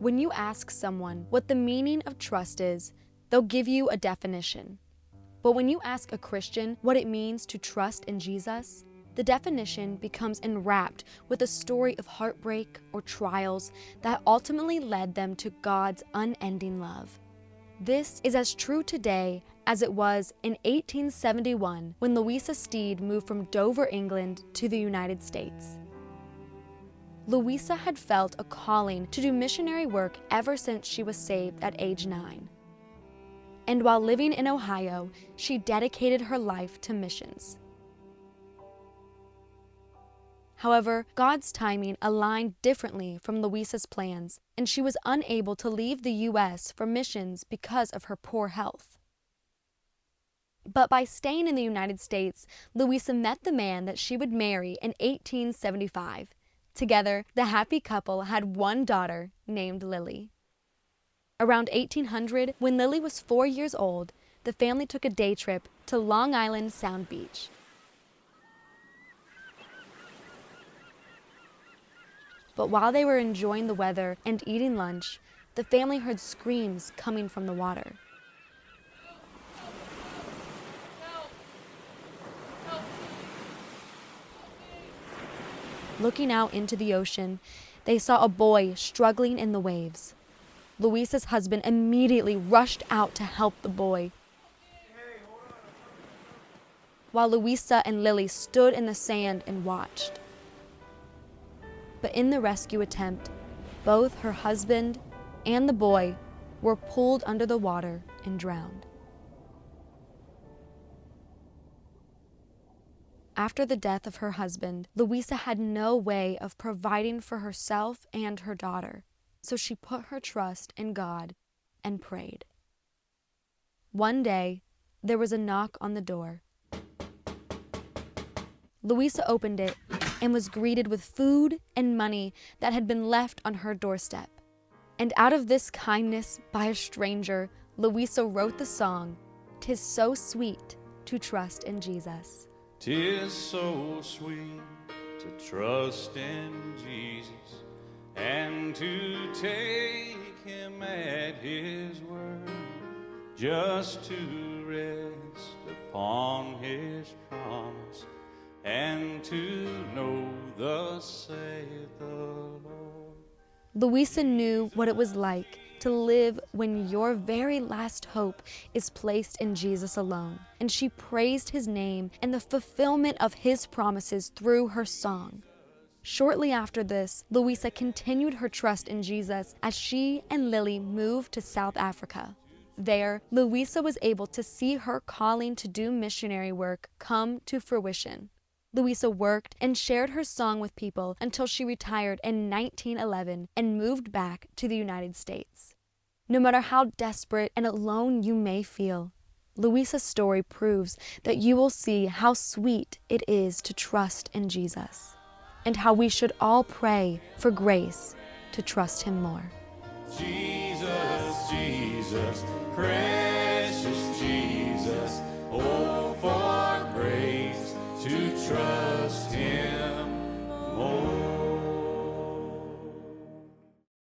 When you ask someone what the meaning of trust is, they'll give you a definition. But when you ask a Christian what it means to trust in Jesus, the definition becomes enwrapped with a story of heartbreak or trials that ultimately led them to God's unending love. This is as true today as it was in 1871 when Louisa Steed moved from Dover, England to the United States. Louisa had felt a calling to do missionary work ever since she was saved at age 9. And while living in Ohio, she dedicated her life to missions. However, God's timing aligned differently from Louisa's plans, and she was unable to leave the U.S. for missions because of her poor health. But by staying in the United States, Louisa met the man that she would marry in 1875. Together, the happy couple had one daughter named Lily. Around 1800, when Lily was 4 years old, the family took a day trip to Long Island Sound Beach. But while they were enjoying the weather and eating lunch, the family heard screams coming from the water. Looking out into the ocean, they saw a boy struggling in the waves. Louisa's husband immediately rushed out to help the boy, while Louisa and Lily stood in the sand and watched. But in the rescue attempt, both her husband and the boy were pulled under the water and drowned. After the death of her husband, Louisa had no way of providing for herself and her daughter, so she put her trust in God and prayed. One day, there was a knock on the door. Louisa opened it and was greeted with food and money that had been left on her doorstep. And out of this kindness by a stranger, Louisa wrote the song, "'Tis So Sweet to Trust in Jesus." 'Tis so sweet to trust in Jesus and to take him at his word, just to rest upon his promise and to know thus saith the Lord. Louisa knew what it was like to live when your very last hope is placed in Jesus alone, and she praised his name and the fulfillment of his promises through her song. Shortly after this, Louisa continued her trust in Jesus as she and Lily moved to South Africa. There, Louisa was able to see her calling to do missionary work come to fruition. Louisa worked and shared her song with people until she retired in 1911 and moved back to the United States. No matter how desperate and alone you may feel, Louisa's story proves that you will see how sweet it is to trust in Jesus, and how we should all pray for grace to trust him more. Jesus, Jesus, precious Jesus, oh, for grace to trust him more.